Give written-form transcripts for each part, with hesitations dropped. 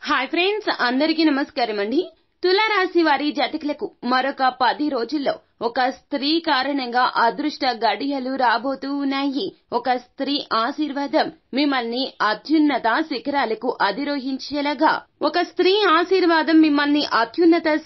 Hi friends, అందరికీ నమస్కారం అండి. తులారాశి వారి జాతకులకు మరొక 10 రోజుల్లో ఒక స్త్రీ కారణంగా అదృష్ట గడియలు రాబోతూ ఉన్నాయి. ఒక స్త్రీ ఆశీర్వాదం మిమ్మల్ని అత్యున్నత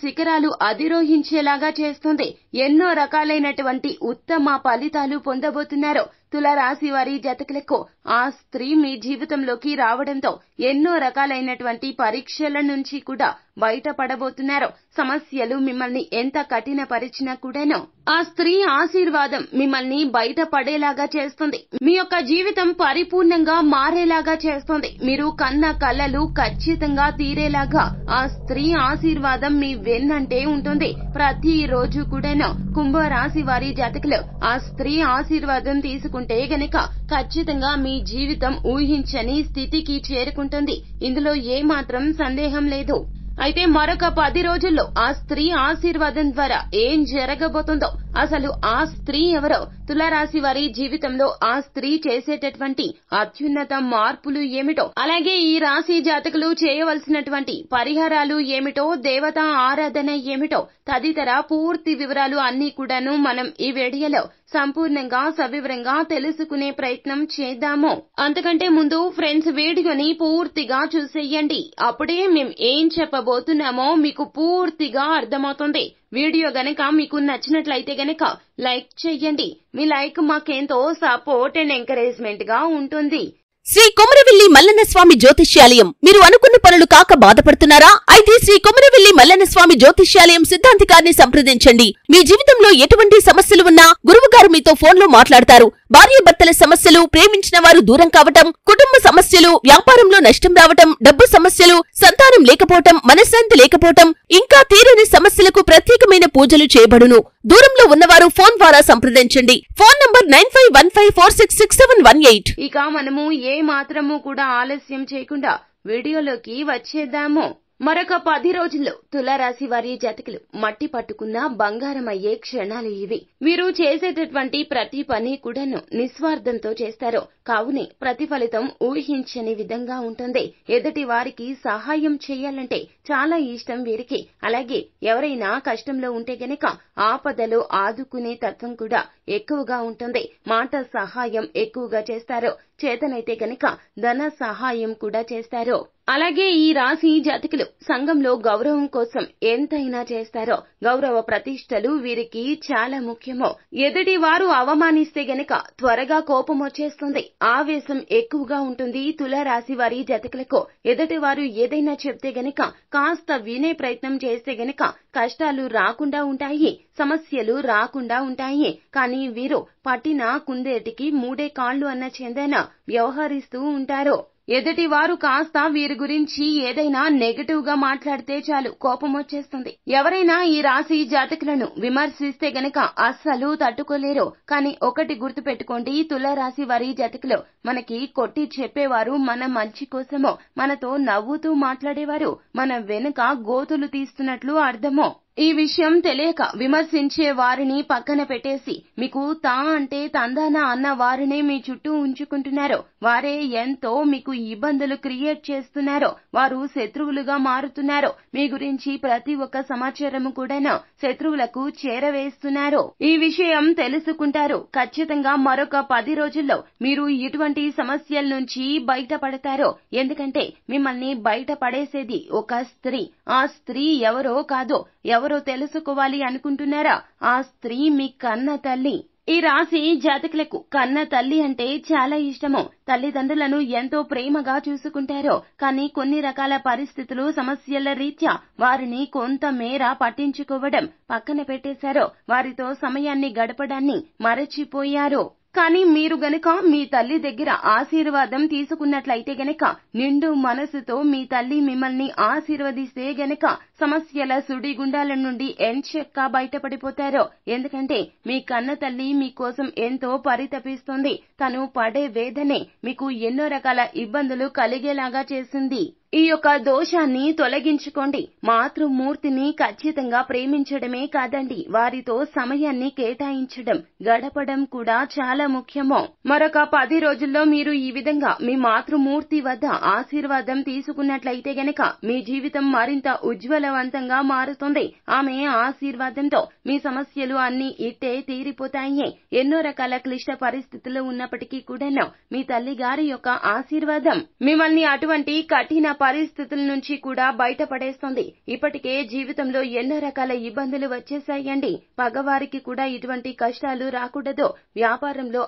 శిఖరాలకు అధిరోహించేలాగా చేస్తుంది. ఎన్నో రకాలైనటువంటి ఉత్తమ ఫలితాలు పొందబోతున్నారు. తులారాశి వారి జాతకులకు ఆ స్త్రీ మీ జీవితంలోకి రావడంతో ఎన్నో రకాలైనటువంటి పరీక్షల నుంచి కూడా బయటపడబోతున్నారు. సమస్యలు మిమ్మల్ని ఎంత కఠినపరిచినా కూడాను ఆ స్త్రీ ఆశీర్వాదం మిమ్మల్ని బయటపడేలాగా చేస్తుంది. మీ యొక్క జీవితం పరిపూర్ణంగా మారేలాగా చేస్తుంది. మీరు కన్న కలలు ఖచ్చితంగా తీరేలాగా ఆ స్త్రీ ఆశీర్వాదం మీ వెన్నంటే ఉంటుంది. ప్రతి రోజు కూడాను కుంభరాశి వారి జాతకులు ఆ స్త్రీ ఆశీర్వాదం తీసుకుంటే గనక ఖచ్చితంగా మీ జీవితం ఊహించని స్థితికి చేరుకుంటుంది. ఇందులో ఏమాత్రం సందేహం లేదు. అయితే మరొక 10 రోజుల్లో ఆ స్త్రీ ఆశీర్వాదం ద్వారా ఏం జరగబోతుందో, అసలు ఆ స్త్రీ ఎవరో, తులారాశి వారి జీవితంలో ఆ స్త్రీ చేసేటటువంటి అత్యున్నత మార్పులు ఏమిటో, అలాగే ఈ రాశి జాతకులు చేయవలసినటువంటి పరిహారాలు ఏమిటో, దేవతా ఆరాధన ఏమిటో తదితర పూర్తి వివరాలు అన్ని కూడాను మనం ఈ వీడియోలో సంపూర్ణంగా సవివరంగా తెలుసుకునే ప్రయత్నం చేద్దాము. అంతకంటే ముందు ఫ్రెండ్స్, వీడియోని పూర్తిగా చూసేయండి. అప్పుడే మేం ఏం చెప్పబోతున్నామో మీకు పూర్తిగా అర్థమవుతుంది. వీడియో గనక మీకు నచ్చినట్లయితే గనక లైక్ చేయండి. మీ లైక్ మాకెంతో సపోర్ట్ అండ్ ఎంకరేజ్మెంట్ గా ఉంటుంది. శ్రీ కొమరవెల్లి మల్లన్న స్వామి జ్యోతిష్యాలయం. మీరు అనుకున్న పనులు కాక బాధపడుతున్నారా? అయితే శ్రీ కొమరవెల్లి మల్లన్న స్వామి జ్యోతిష్యాలయం సిద్ధాంతి గారిని సంప్రదించండి. మీ జీవితంలో ఎటువంటి సమస్యలు ఉన్నా గురువుగారు మీతో ఫోన్లో మాట్లాడతారు. భార్యాభర్తల సమస్యలు, ప్రేమించిన వారు దూరం కావటం, కుటుంబ సమస్యలు, వ్యాపారంలో నష్టం రావటం, డబ్బు సమస్యలు, సంతానం లేకపోవటం, మనశ్శాంతి లేకపోవటం, ఇంకా తీరని సమస్యలకు ప్రత్యేకమైన పూజలు చేయబడును. దూరంలో ఉన్నవారు ఫోన్ ద్వారా సంప్రదించండి. Phone number 9515466718. ఇక మనము ఏ మాత్రము కూడా ఆలస్యం చేయకుండా వీడియోలోకి వచ్చేద్దాము. మరొక 10 రోజుల్లో తులారాశి వారి జాతకులు మట్టి పట్టుకున్న బంగారం అయ్యే క్షణాలు ఇవి. మీరు చేసేటటువంటి ప్రతి పని కూడాను నిస్వార్థంతో చేస్తారు. కావునే ప్రతిఫలితం ఊహించని విధంగా ఉంటుంది. ఎదుటి వారికి సహాయం చేయాలంటే చాలా ఇష్టం వీరికి. అలాగే ఎవరైనా కష్టంలో ఉంటే గనక ఆపదలో ఆదుకునే తత్వం కూడా ఎక్కువగా ఉంటుంది. మాట సహాయం ఎక్కువగా చేస్తారు. చేతనైతే గనక ధన సహాయం కూడా చేస్తారు. అలాగే ఈ రాశి జాతకులు సంఘంలో గౌరవం కోసం ఎంతైనా చేస్తారో. గౌరవ ప్రతిష్టలు వీరికి చాలా ముఖ్యమో. ఎదుటి వారు అవమానిస్తే గనక త్వరగా కోపం వచ్చేస్తుంది. ఆవేశం ఎక్కువగా ఉంటుంది. తులారాశి వారి జాతకులకు ఎదుటి వారు ఏదైనా చెప్తే గనక కాస్త వినే ప్రయత్నం చేస్తే గనక కష్టాలు రాకుండా ఉంటాయి, సమస్యలు రాకుండా ఉంటాయి. కానీ వీరు పట్టిన కుందేటికి 3 కాళ్లు అన్న చందన వ్యవహరిస్తూ ఉంటారు. ఎదుటి వారు కాస్త వీరి గురించి ఏదైనా నెగటివ్ గా మాట్లాడితే చాలు కోపం వచ్చేస్తుంది. ఎవరైనా ఈ రాశి జాతకులను విమర్శిస్తే గనక అస్సలు తట్టుకోలేరు. కానీ ఒకటి గుర్తు పెట్టుకోండి, తులారాశి వారి జాతకులు మనకి కొట్టి చెప్పేవారు మన మంచి కోసమో, మనతో నవ్వుతూ మాట్లాడేవారు మన వెనుక గోతులు తీస్తున్నట్లు అర్థమో. ఈ విషయం తెలియక విమర్శించే వారిని పక్కన పెట్టేసి మీకు తా అంటే తందానా అన్న వారినే మీ చుట్టూ ఉంచుకుంటున్నారు. వారే ఎంతో మీకు ఇబ్బందులు క్రియేట్ చేస్తున్నారు. వారు శత్రువులుగా మారుతున్నారు. మీ గురించి ప్రతి ఒక్క సమాచారము కూడా శత్రువులకు చేరవేస్తున్నారు. ఈ విషయం తెలుసుకుంటారు. ఖచ్చితంగా మరొక 10 రోజుల్లో మీరు ఇటువంటి సమస్యల నుంచి బయటపడతారు. ఎందుకంటే మిమ్మల్ని బయట పడేసేది ఒక స్త్రీ. ఆ స్త్రీ ఎవరో కాదో, ఎవరో తెలుసుకోవాలి అనుకుంటున్నారా? ఆ స్త్రీ మీ కన్న తల్లి. ఈ రాశి జాతకులకు కన్న తల్లి అంటే చాలా ఇష్టము. తల్లిదండ్రులను ఎంతో ప్రేమగా చూసుకుంటారో. కానీ కొన్ని రకాల పరిస్థితులు, సమస్యల రీత్యా వారిని కొంత మేర పట్టించుకోవడం పక్కన పెట్టేశారో. వారితో సమయాన్ని గడపడాన్ని మరచిపోయారు. కానీ మీరు గనక మీ తల్లి దగ్గర ఆశీర్వాదం తీసుకున్నట్లయితే గనక, నిండు మనసుతో మీ తల్లి మిమ్మల్ని ఆశీర్వదిస్తే గనక సమస్యల సుడిగుండాల నుండి ఎంచక్కా బయటపడిపోతారో. ఎందుకంటే మీ కన్న తల్లి మీకోసం ఎంతో పరితపిస్తుంది. తను పడే వేదనే మీకు ఎన్నో రకాల ఇబ్బందులు కలిగేలాగా చేసింది. ఈ యొక్క దోషాన్ని తొలగించుకోండి. మాతృమూర్తిని ఖచ్చితంగా ప్రేమించడమే కాదండి, వారితో సమయాన్ని కేటాయించడం, గడపడం కూడా చాలా ముఖ్యము. మరొక 10 రోజుల్లో మీరు ఈ విధంగా మీ మాతృమూర్తి వద్ద ఆశీర్వాదం తీసుకున్నట్లయితే గనక మీ జీవితం మరింత ఉజ్వలవంతంగా మారుతుంది. ఆమె ఆశీర్వాదంతో మీ సమస్యలు అన్ని ఇట్టే తీరిపోతాయి. ఎన్నో రకాల క్లిష్ట పరిస్థితులు ఉన్నప్పటికీ కూడాను మీ తల్లి గారి యొక్క ఆశీర్వాదం మిమ్మల్ని అటువంటి కఠిన పరిస్థితుల నుంచి కూడా బయటపడేస్తుంది. ఇప్పటికే జీవితంలో ఎన్నో రకాల ఇబ్బందులు వచ్చేసాయండి. పగవారికి కూడా ఇటువంటి కష్టాలు రాకూడదు. వ్యాపారంలో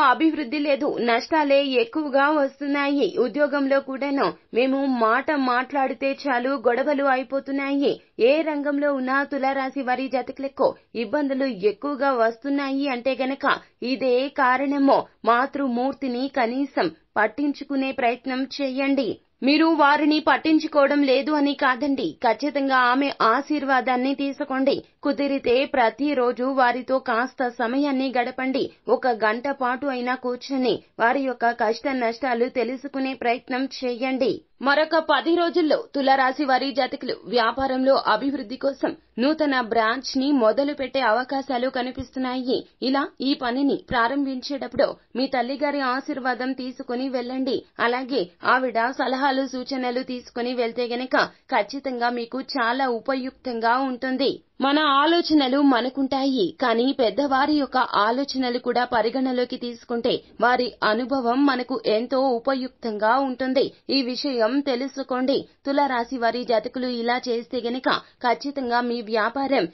అభివృద్ధి లేదు, నష్టాలే ఎక్కువగా వస్తున్నాయి. ఉద్యోగంలో కూడాను మేము మాట మాట్లాడితే చాలు గొడవలు అయిపోతున్నాయి. ఏ రంగంలో ఉన్న తులారాశి వారి జాతకులకు ఇబ్బందులు ఎక్కువగా వస్తున్నాయి అంటే గనక ఇదే కారణమో. మాతృమూర్తిని కనీసం పట్టించుకునే ప్రయత్నం చేయండి. మీరు వారిని పట్టించుకోవడం లేదు అని కాదండి, ఖచ్చితంగా ఆమె ఆశీర్వాదాన్ని తీసుకోండి. కుదిరితే ప్రతిరోజు వారితో కాస్త సమయాన్ని గడపండి. 1 గంట పాటు అయినా కూర్చొని వారి యొక్క కష్ట నష్టాలు తెలుసుకునే ప్రయత్నం చేయండి. మరొక 10 రోజుల్లో తులారాశి వారి జాతకులు వ్యాపారంలో అభివృద్ధి కోసం నూతన బ్రాంచ్ ని మొదలు పెట్టే అవకాశాలు కనిపిస్తున్నాయి. ఇలా ఈ పనిని ప్రారంభించేటప్పుడు మీ తల్లిగారి ఆశీర్వాదం తీసుకుని వెళ్ళండి. అలాగే ఆవిడ సలహాలు సూచనలు తీసుకుని వెళ్తే గనక ఖచ్చితంగా మీకు చాలా ఉపయుక్తంగా ఉంటుంది. మన ఆలోచనలు మనకుంటాయి, కానీ పెద్దవారి యొక్క ఆలోచనలు కూడా పరిగణలోకి తీసుకుంటే వారి అనుభవం మనకు ఎంతో ఉపయుక్తంగా ఉంటుంది. ఈ విషయం తెలుసుకోండి. తులారాశి వారి జాతకులు ఇలా చేస్తే గనక ఖచ్చితంగా మీ వ్యాపారం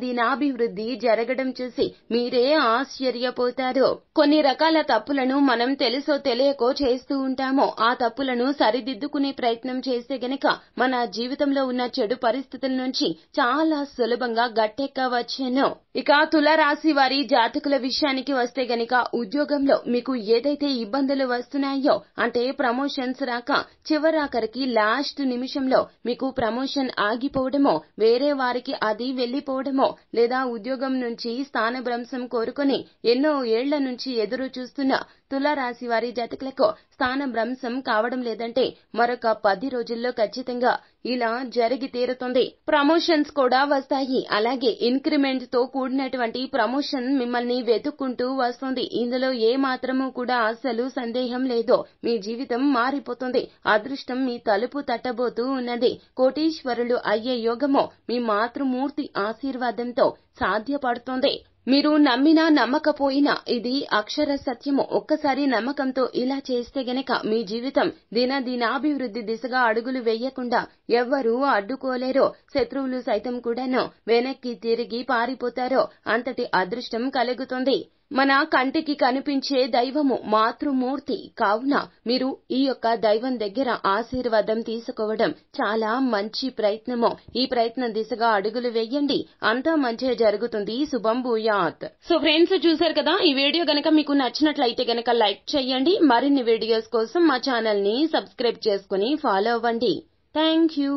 దినాభివృద్ధి జరగడం చూసి మీరే ఆశ్చర్యపోతారు. కొన్ని రకాల తప్పులను మనం తెలుసో తెలియకో చేస్తూ ఉంటామో. ఆ తప్పులను సరిదిద్దుకునే ప్రయత్నం చేస్తే గనక మన జీవితంలో ఉన్న చెడు పరిస్థితుల నుంచి చాలా సులభంగా గట్టెక్కవచ్చును. ఇక తులారాశి వారి జాతకుల విషయానికి వస్తే గనక ఉద్యోగంలో మీకు ఏదైతే ఇబ్బందులు వస్తున్నాయో, అంటే ప్రమోషన్స్ రాక చివరాఖరికి లాస్ట్ నిమిషంలో మీకు ప్రమోషన్ ఆగిపోవడమో, వేరే వారికి అది వెళ్లిపోవడమో, లేదా ఉద్యోగం నుంచి స్థానభ్రంశం కోరుకొని ఎన్నో ఏళ్ల నుంచి ఎదురు చూస్తున్న తులారాశి వారి జాతకులకు స్థానభ్రంశం కావడం లేదంటే మరొక 10 రోజుల్లో ఖచ్చితంగా ఇలా జరిగి తీరుతుంది. ప్రమోషన్స్ కూడా వస్తాయి. అలాగే ఇంక్రిమెంట్ తో కూడినటువంటి ప్రమోషన్ మిమ్మల్ని వెతుక్కుంటూ వస్తుంది. ఇందులో ఏ మాత్రము కూడా అస్సలు సందేహం లేదు. మీ జీవితం మారిపోతుంది. అదృష్టం మీ తలుపు తట్టబోతూ ఉన్నది. కోటీశ్వరులు అయ్యే యోగము మీ మాతృమూర్తి ఆశీర్వాదంతో సాధ్యపడుతుంది. మీరు నమ్మినా నమ్మకపోయినా ఇది అక్షర సత్యము. ఒక్కసారి నమ్మకంతో ఇలా చేస్తే గనక మీ జీవితం దినాభివృద్ధి దిశగా అడుగులు వేయకుండా ఎవ్వరూ అడ్డుకోలేరో. శత్రువులు సైతం కూడాను వెనక్కి తిరిగి పారిపోతారో. అంతటి అదృష్టం కలుగుతుంది. మన కంటికి కనిపించే దైవము మాతృమూర్తి. కావున మీరు ఈ యొక్క దైవం దగ్గర ఆశీర్వాదం తీసుకోవడం చాలా మంచి ప్రయత్నము. ఈ ప్రయత్నం దిశగా అడుగులు వేయండి. అంతా మంచి జరుగుతుంది. శుభం భూయాత్. సో ఫ్రెండ్స్, చూశారు కదా, ఈ వీడియో గనక మీకు నచ్చినట్లయితే గనక లైక్ చేయండి. మరిన్ని వీడియోస్ కోసం మా ఛానల్ ని సబ్స్క్రైబ్ చేసుకుని ఫాలో అవ్వండి. Thank you.